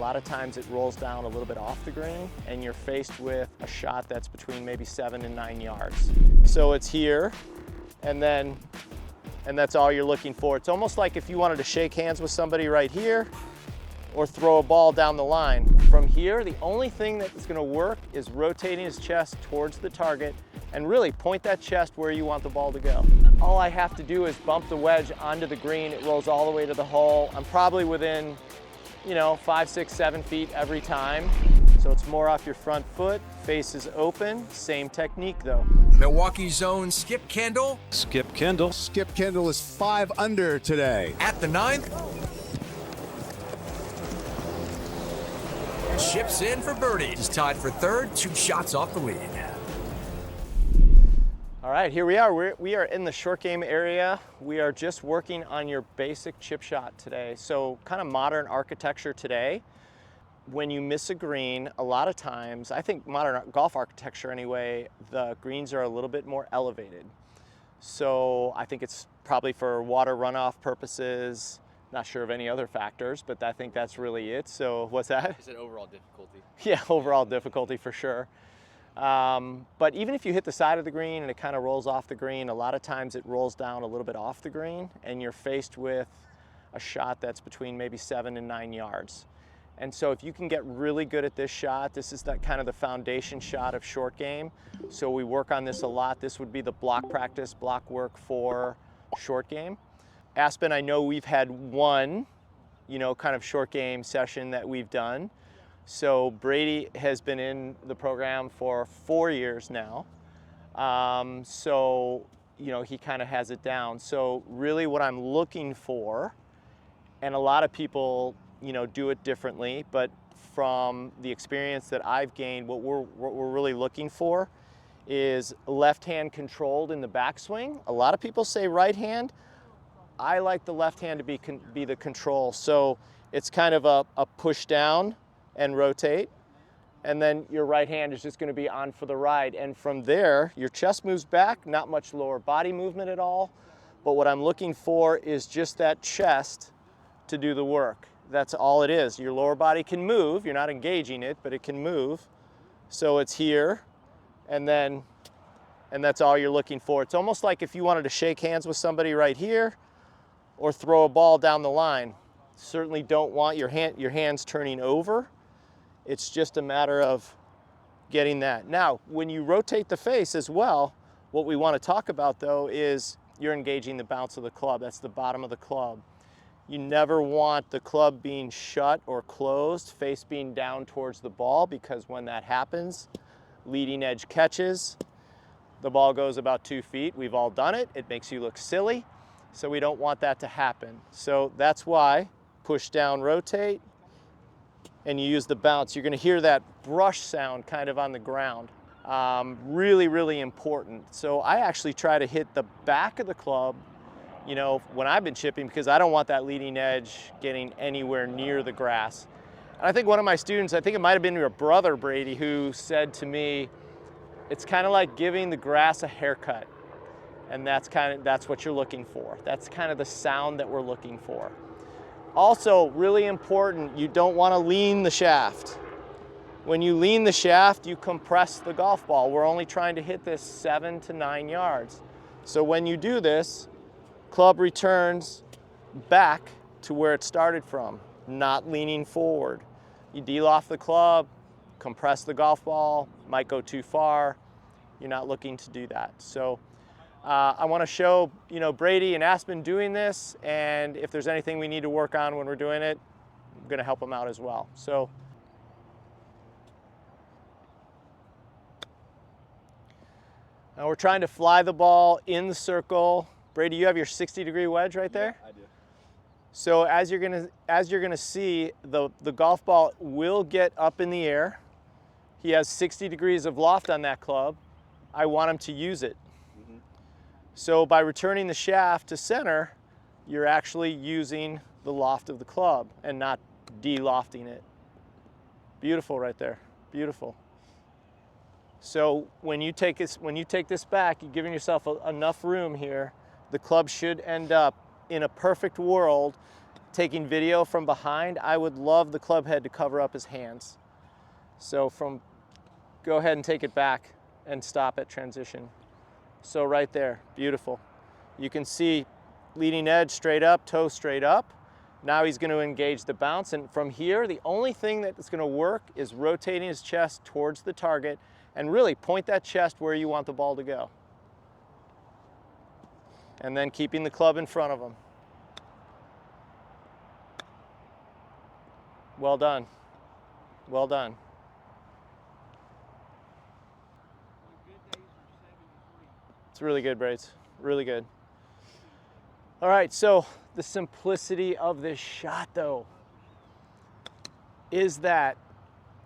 lot of times it rolls down a little bit off the green and you're faced with a shot that's between maybe 7 and 9 yards. So it's here, and that's all you're looking for. It's almost like if you wanted to shake hands with somebody right here or throw a ball down the line. From here, the only thing that's gonna work is rotating his chest towards the target and really point that chest where you want the ball to go. All I have to do is bump the wedge onto the green. It rolls all the way to the hole. I'm probably within, 5, 6, 7 feet every time. So it's more off your front foot, face is open, same technique though. Milwaukee's own Skip Kendall. Skip Kendall. Skip Kendall is 5 under today. At the 9th. Chips in for birdie. He's tied for 3rd, 2 shots off the lead. All right, here we are. We are in the short game area. We are just working on your basic chip shot today. So kind of modern architecture today. When you miss a green, a lot of times, I think modern golf architecture anyway, the greens are a little bit more elevated. So I think it's probably for water runoff purposes. Not sure of any other factors, but I think that's really it. So what's that? Is it overall difficulty? Yeah, overall difficulty for sure. But even if you hit the side of the green and it kind of rolls off the green, a lot of times it rolls down a little bit off the green and you're faced with a shot that's between maybe 7 and 9 yards. And so if you can get really good at this shot, this is kind of the foundation shot of short game. So we work on this a lot. This would be the block practice, block work for short game. Aspen, I know we've had one, kind of short game session that we've done. So Brady has been in the program for 4 years now. He kind of has it down. So really what I'm looking for, and a lot of people, do it differently, but from the experience that I've gained, what we're really looking for is left hand controlled in the backswing. A lot of people say right hand. I like the left hand to be the control. So it's kind of a push down and rotate, and then your right hand is just going to be on for the ride. And from there, your chest moves back, not much lower body movement at all. But what I'm looking for is just that chest to do the work. That's all it is. Your lower body can move. You're not engaging it, but it can move. So it's here, and that's all you're looking for. It's almost like if you wanted to shake hands with somebody right here or throw a ball down the line. Certainly don't want your hands turning over. It's just a matter of getting that. Now, when you rotate the face as well, what we want to talk about though is you're engaging the bounce of the club. That's the bottom of the club. You never want the club being shut or closed, face being down towards the ball, because when that happens, leading edge catches, the ball goes about 2 feet. We've all done it. It makes you look silly. So we don't want that to happen. So that's why push down, rotate, and you use the bounce. You're gonna hear that brush sound kind of on the ground. Really, really important. So I actually try to hit the back of the club, when I've been chipping, because I don't want that leading edge getting anywhere near the grass. And I think one of my students, I think it might have been your brother, Brady, who said to me, it's kind of like giving the grass a haircut. And that's what you're looking for. That's kind of the sound that we're looking for. Also, really important, you don't want to lean the shaft. When you lean the shaft, you compress the golf ball. We're only trying to hit this 7 to 9 yards. So when you do this, club returns back to where it started from, not leaning forward. You deal off the club, compress the golf ball, might go too far. You're not looking to do that. So I want to show, Brady and Aspen doing this, and if there's anything we need to work on when we're doing it, I'm going to help them out as well. So now we're trying to fly the ball in the circle. Brady, you have your 60-degree wedge right there? Yeah, I do. So as you're gonna see, the golf ball will get up in the air. He has 60 degrees of loft on that club. I want him to use it. So by returning the shaft to center, you're actually using the loft of the club and not de-lofting it. Beautiful right there, beautiful. So when you take this back, you're giving yourself enough room here. The club should end up, in a perfect world, taking video from behind, I would love the club head to cover up his hands. So go ahead and take it back and stop at transition. So right there, beautiful. You can see leading edge straight up, toe straight up. Now he's going to engage the bounce, and from here, the only thing that's going to work is rotating his chest towards the target and really point that chest where you want the ball to go. And then keeping the club in front of him. Well done. Well done. It's really good, Braids. Really good. All right, so the simplicity of this shot, though, is that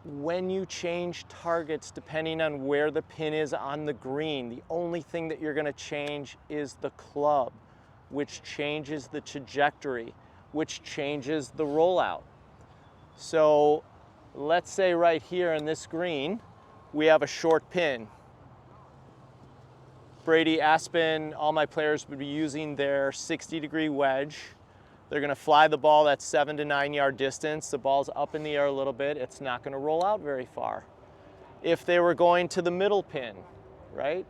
when you change targets, depending on where the pin is on the green, the only thing that you're going to change is the club, which changes the trajectory, which changes the rollout. So let's say right here in this green, we have a short pin. Brady, Aspen, all my players would be using their 60-degree wedge. They're going to fly the ball that 7 to 9 yard distance. The ball's up in the air a little bit. It's not going to roll out very far. If they were going to the middle pin, right,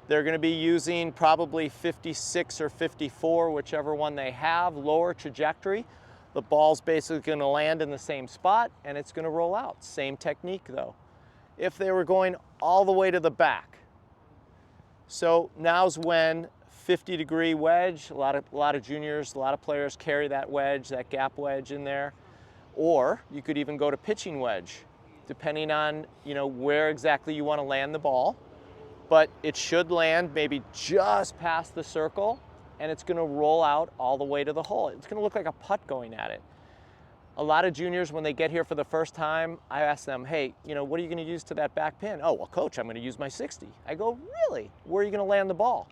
they're going to be using probably 56 or 54, whichever one they have, lower trajectory. The ball's basically going to land in the same spot and it's going to roll out. Same technique though. If they were going all the way to the back, so now's when 50-degree wedge, a lot of juniors, a lot of players carry that wedge, that gap wedge in there. Or you could even go to pitching wedge, depending on where exactly you want to land the ball. But it should land maybe just past the circle, and it's going to roll out all the way to the hole. It's going to look like a putt going at it. A lot of juniors, when they get here for the first time, I ask them, hey, what are you going to use to that back pin? Oh, well, coach, I'm going to use my 60. I go, really? Where are you going to land the ball?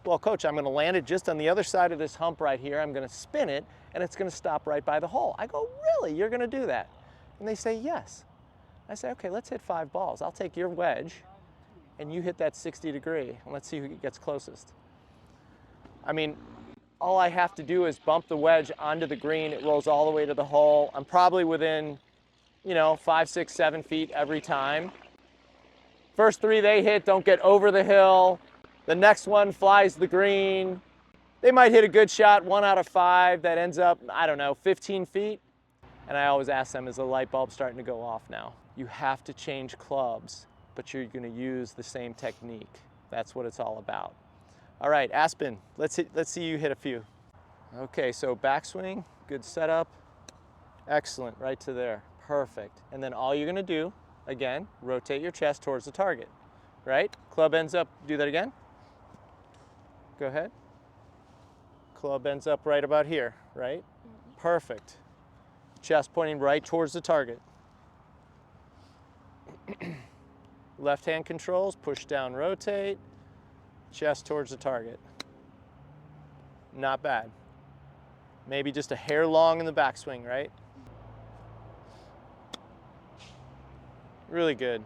Well, coach, I'm going to land it just on the other side of this hump right here. I'm going to spin it, and it's going to stop right by the hole. I go, really? You're going to do that? And they say, yes. I say, okay, let's hit 5 balls. I'll take your wedge, and you hit that 60-degree, and let's see who gets closest. I mean, all I have to do is bump the wedge onto the green. It rolls all the way to the hole. I'm probably within, 5, 6, 7 feet every time. First 3 they hit don't get over the hill. The next one flies the green. They might hit a good shot, 1 out of 5, that ends up, 15 feet. And I always ask them, is the light bulb starting to go off now? You have to change clubs, but you're going to use the same technique. That's what it's all about. All right, Aspen, let's see you hit a few. Okay, so backswing, good setup. Excellent, right to there, perfect. And then all you're gonna do, again, rotate your chest towards the target, right? Club ends up, do that again. Go ahead. Club ends up right about here, right? Perfect. Chest pointing right towards the target. Left hand controls, push down, rotate. Chest towards the target. Not bad. Maybe just a hair long in the backswing, right? Really good.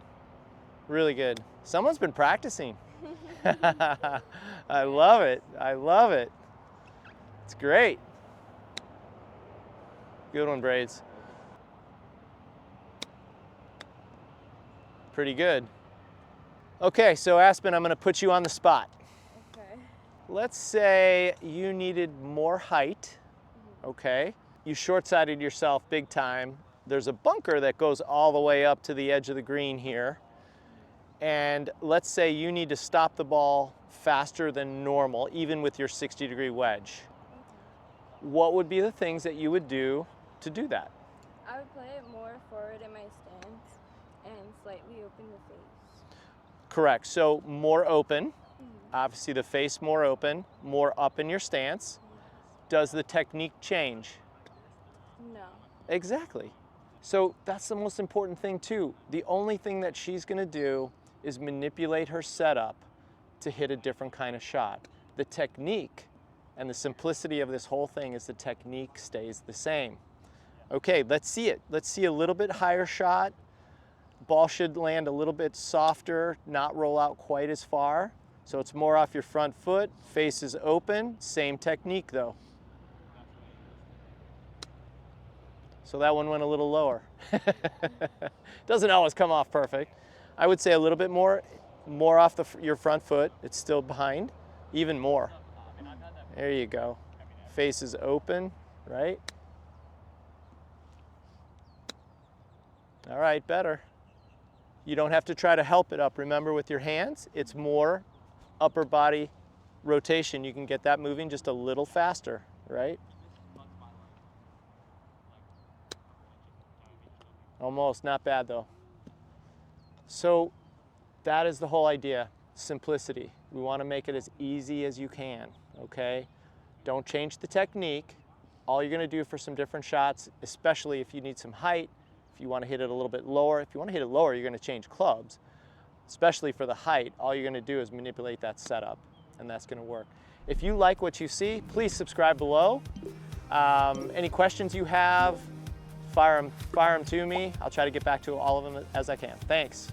Really good. Someone's been practicing. I love it. I love it. It's great. Good one, Braids. Pretty good. Okay, so Aspen, I'm going to put you on the spot. Okay. Let's say you needed more height, okay? You short-sided yourself big time. There's a bunker that goes all the way up to the edge of the green here. And let's say you need to stop the ball faster than normal, even with your 60-degree wedge. What would be the things that you would do to do that? I would play it more forward in my stance and slightly open the face. Correct. So more open. Obviously the face more open, more up in your stance. Does the technique change? No. Exactly. So that's the most important thing too. The only thing that she's going to do is manipulate her setup to hit a different kind of shot. The technique and the simplicity of this whole thing is the technique stays the same. Okay, let's see it. Let's see a little bit higher shot. Ball should land a little bit softer, not roll out quite as far. So it's more off your front foot, face is open, same technique though. So that one went a little lower. Doesn't always come off perfect. I would say a little bit more off your front foot. It's still behind, even more. There you go. Face is open, right? All right, better. You don't have to try to help it up. Remember, with your hands, it's more upper body rotation. You can get that moving just a little faster, right? Almost, not bad though. So that is the whole idea, simplicity. We want to make it as easy as you can, okay? Don't change the technique. All you're going to do for some different shots, especially if you need some height, if you want to hit it a little bit lower. If you want to hit it lower, you're going to change clubs. Especially for the height, all you're going to do is manipulate that setup, and that's going to work. If you like what you see, please subscribe below. Any questions you have, fire them to me. I'll try to get back to all of them as I can. Thanks.